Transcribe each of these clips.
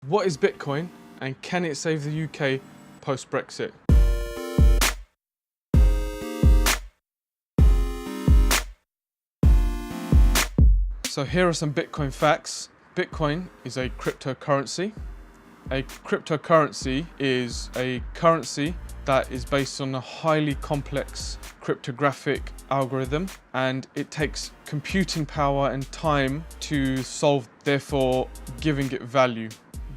What is Bitcoin and can it save the UK post-Brexit? So here are some Bitcoin facts. Bitcoin is a cryptocurrency. A cryptocurrency is a currency that is based on a highly complex cryptographic algorithm, and it takes computing power and time to solve, therefore giving it value.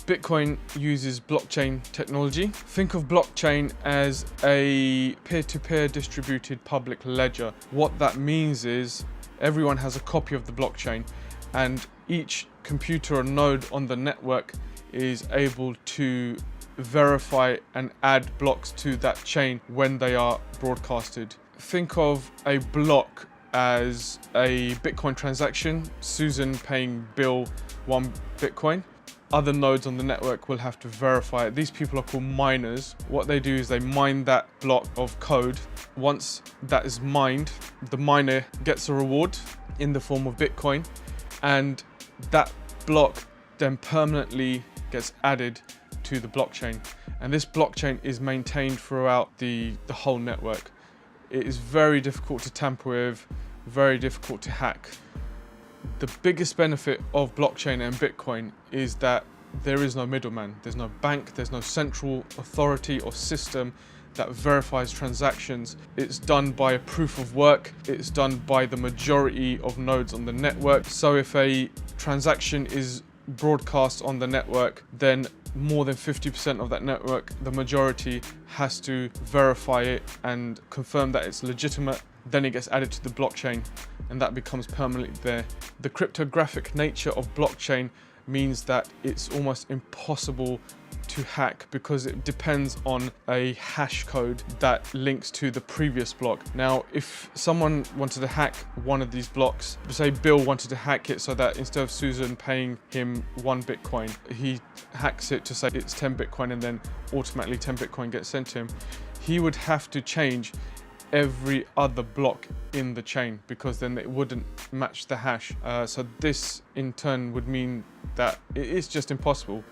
Bitcoin uses blockchain technology. Think of blockchain as a peer-to-peer distributed public ledger. What that means is everyone has a copy of the blockchain, and each computer or node on the network is able to verify and add blocks to that chain when they are broadcasted. Think of a block as a Bitcoin transaction, Susan paying Bill 1 Bitcoin. Other nodes on the network will have to verify it. These people are called miners. What they do is they mine that block of code. Once that is mined, the miner gets a reward in the form of Bitcoin, and that block then permanently gets added to the blockchain. And this blockchain is maintained throughout the whole network. It is very difficult to tamper with, very difficult to hack. The biggest benefit of blockchain and Bitcoin is that there is no middleman. There's no bank, there's no central authority or system that verifies transactions. It's done by a proof of work. It's done by the majority of nodes on the network. So if a transaction is broadcast on the network, then more than 50% of that network, the majority, has to verify it and confirm that it's legitimate. Then it gets added to the blockchain and that becomes permanently there. The cryptographic nature of blockchain means that it's almost impossible to hack because it depends on a hash code that links to the previous block. Now, if someone wanted to hack one of these blocks, say Bill wanted to hack it so that instead of Susan paying him 1 Bitcoin, he hacks it to say it's 10 Bitcoin and then automatically 10 Bitcoin gets sent to him, he would have to change every other block in the chain because then it wouldn't match the hash. So this in turn would mean that it is just impossible.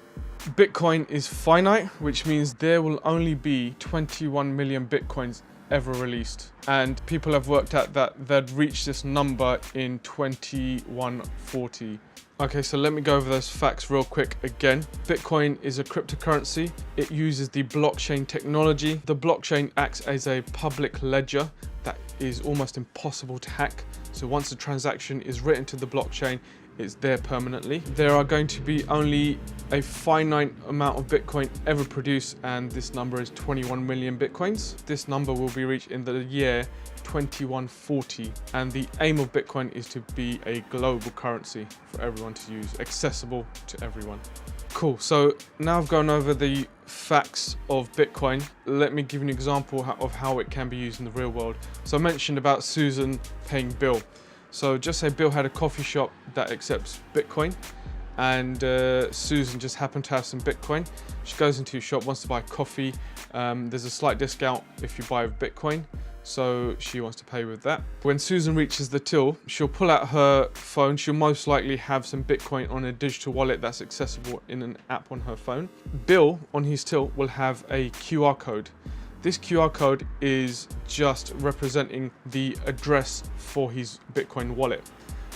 Bitcoin is finite, which means there will only be 21 million Bitcoins ever released. And people have worked out that they'd reach this number in 2140. Okay, so let me go over those facts real quick again. Bitcoin is a cryptocurrency. It uses the blockchain technology. The blockchain acts as a public ledger that is almost impossible to hack. So once a transaction is written to the blockchain, it's there permanently. There are going to be only a finite amount of Bitcoin ever produced, and this number is 21 million Bitcoins. This number will be reached in the year 2140, and the aim of Bitcoin is to be a global currency for everyone to use, accessible to everyone. Cool, so now I've gone over the facts of Bitcoin. Let me give you an example of how it can be used in the real world. So I mentioned about Susan paying Bill. So just say Bill had a coffee shop that accepts Bitcoin, and Susan just happened to have some Bitcoin. She goes into your shop, wants to buy coffee. There's a slight discount if you buy with Bitcoin, so she wants to pay with that. When Susan reaches the till, she'll pull out her phone. She'll most likely have some Bitcoin on a digital wallet that's accessible in an app on her phone. Bill, on his till, will have a QR code. This QR code is just representing the address for his Bitcoin wallet.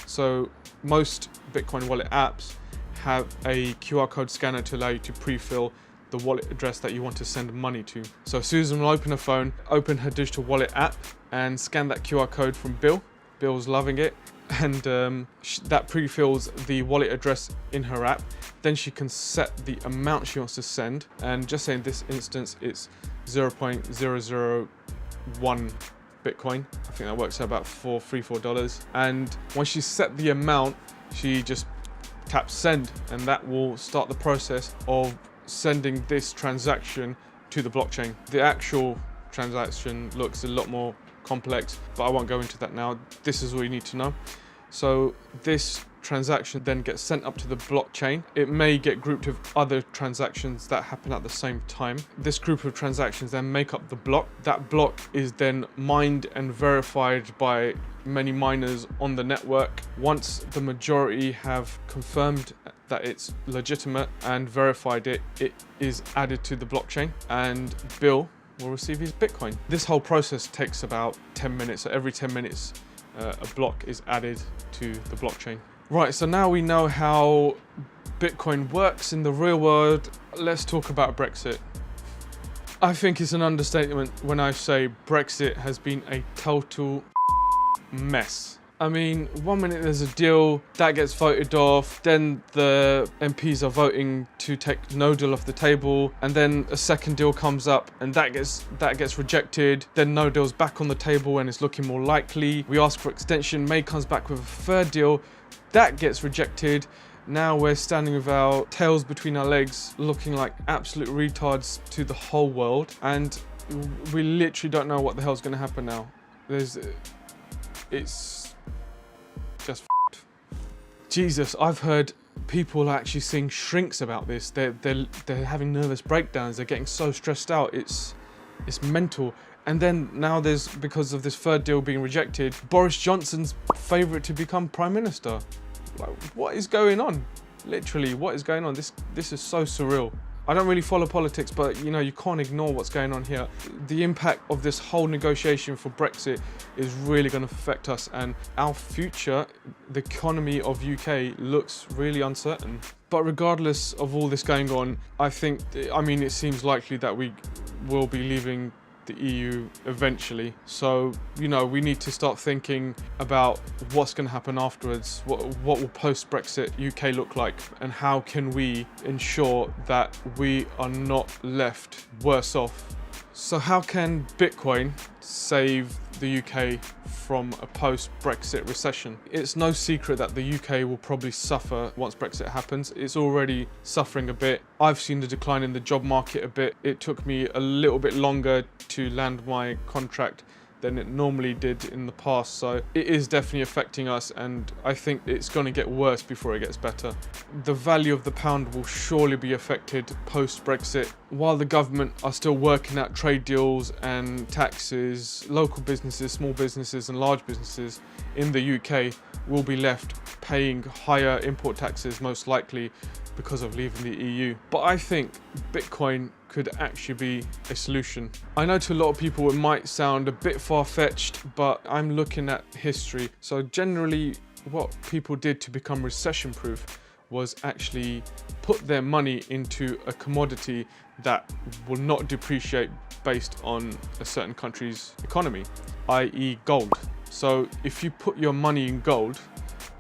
So most Bitcoin wallet apps have a QR code scanner to allow you to pre-fill the wallet address that you want to send money to. So Susan will open her phone, open her digital wallet app and scan that QR code from Bill. Bill's loving it, and that pre-fills the wallet address in her app. Then she can set the amount she wants to send, and just say in this instance it's 0.001 Bitcoin. I think that works out about $4. And once she's set the amount, she just taps send, and that will start the process of sending this transaction to the blockchain. The actual transaction looks a lot more complex, but I won't go into that now. This is all you need to know. So this transaction then gets sent up to the blockchain. It may get grouped with other transactions that happen at the same time. This group of transactions then make up the block. That block is then mined and verified by many miners on the network. Once the majority have confirmed that it's legitimate and verified it, it is added to the blockchain, and Bill will receive his Bitcoin. This whole process takes about 10 minutes. So every 10 minutes, a block is added to the blockchain. Right, so now we know how Bitcoin works in the real world. Let's talk about Brexit. I think it's an understatement when I say Brexit has been a total mess. I mean, 1 minute there's a deal that gets voted off, then the MPs are voting to take no deal off the table, and then a second deal comes up and that gets rejected. Then no deal's back on the table and it's looking more likely. We ask for extension, May comes back with a third deal, that gets rejected. Now we're standing with our tails between our legs, looking like absolute retards to the whole world, and we literally don't know what the hell's going to happen now. It's just f***ed. Jesus, I've heard people actually seeing shrinks about this. They're having nervous breakdowns. They're getting so stressed out. It's mental. And then now there's, because of this third deal being rejected, Boris Johnson's favourite to become Prime Minister. Like, what is going on? Literally, what is going on? This is so surreal. I don't really follow politics, but you know, you can't ignore what's going on here. The impact of this whole negotiation for Brexit is really going to affect us, and our future, the economy of UK, looks really uncertain. But regardless of all this going on, I mean, it seems likely that we will be leaving the EU eventually. So, you know, we need to start thinking about what's going to happen afterwards. What will post-Brexit UK look like, and how can we ensure that we are not left worse off? So how can Bitcoin save the UK from a post-Brexit recession? It's no secret that the UK will probably suffer once Brexit happens. It's already suffering a bit. I've seen the decline in the job market a bit. It took me a little bit longer to land my contract than it normally did in the past, so it is definitely affecting us, and I think it's going to get worse before it gets better. The value of the pound will surely be affected post-Brexit. While the government are still working out trade deals and taxes, local businesses, small businesses and large businesses in the UK will be left paying higher import taxes, most likely because of leaving the EU. But I think Bitcoin could actually be a solution. I know to a lot of people it might sound a bit far-fetched, but I'm looking at history. So generally what people did to become recession-proof was actually put their money into a commodity that will not depreciate based on a certain country's economy, i.e. gold. So if you put your money in gold,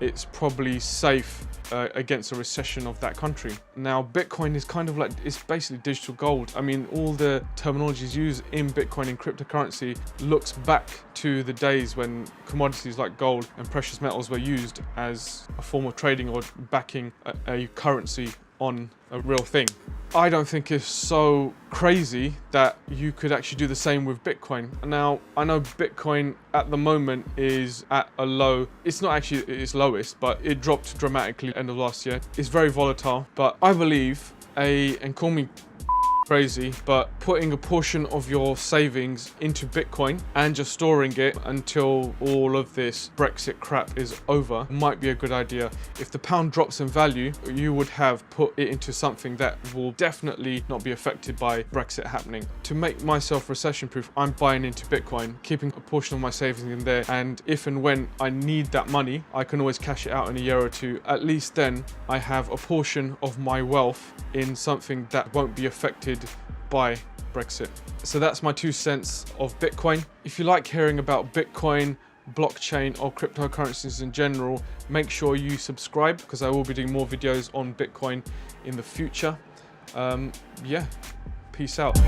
it's probably safe against a recession of that country. Now, Bitcoin is kind of like, it's basically digital gold. I mean, all the terminologies used in Bitcoin and cryptocurrency looks back to the days when commodities like gold and precious metals were used as a form of trading or backing a currency on a real thing. I don't think it's so crazy that you could actually do the same with Bitcoin. Now, I know Bitcoin at the moment is at a low. It's not actually its lowest, but it dropped dramatically end of last year. It's very volatile, but I believe and call me crazy, but putting a portion of your savings into Bitcoin and just storing it until all of this Brexit crap is over might be a good idea. If the pound drops in value, you would have put it into something that will definitely not be affected by Brexit happening. To make myself recession proof, I'm buying into Bitcoin, keeping a portion of my savings in there, and if and when I need that money, I can always cash it out in a year or two. At least then I have a portion of my wealth in something that won't be affected by Brexit. So that's my 2 cents of Bitcoin. If you like hearing about Bitcoin, blockchain or cryptocurrencies in general, make sure you subscribe, because I will be doing more videos on Bitcoin in the future. Yeah, peace out.